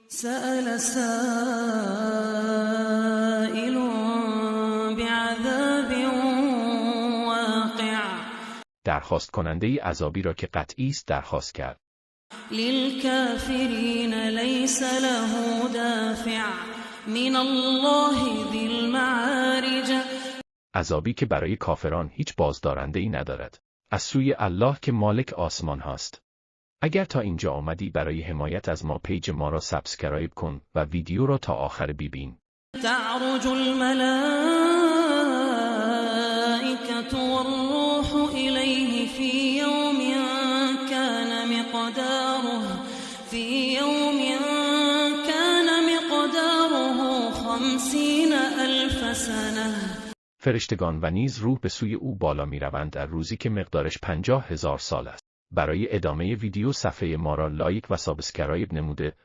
سأل سائل بعذاب واقع. درخواست کننده ای عذابی را که قطعی است درخواست کرد. للكافرین لیس له دافع من الله ذی المعارج. عذابی که برای کافران هیچ بازدارنده ای ندارد، از سوی الله که مالک آسمان هاست. اگر تا اینجا آمدی برای حمایت از ما پیج ما را سابسکرایب کن و ویدیو را تا آخر ببین. تعرج الملائکة والروح الیه فی یوم کان مقداره 50,000 سنه. فرشتگان و نیز روح به سوی او بالا می روند در روزی که مقدارش 50,000 سال است. برای ادامه ویدیو صفحه ما را لایک و سابسکرایب نموده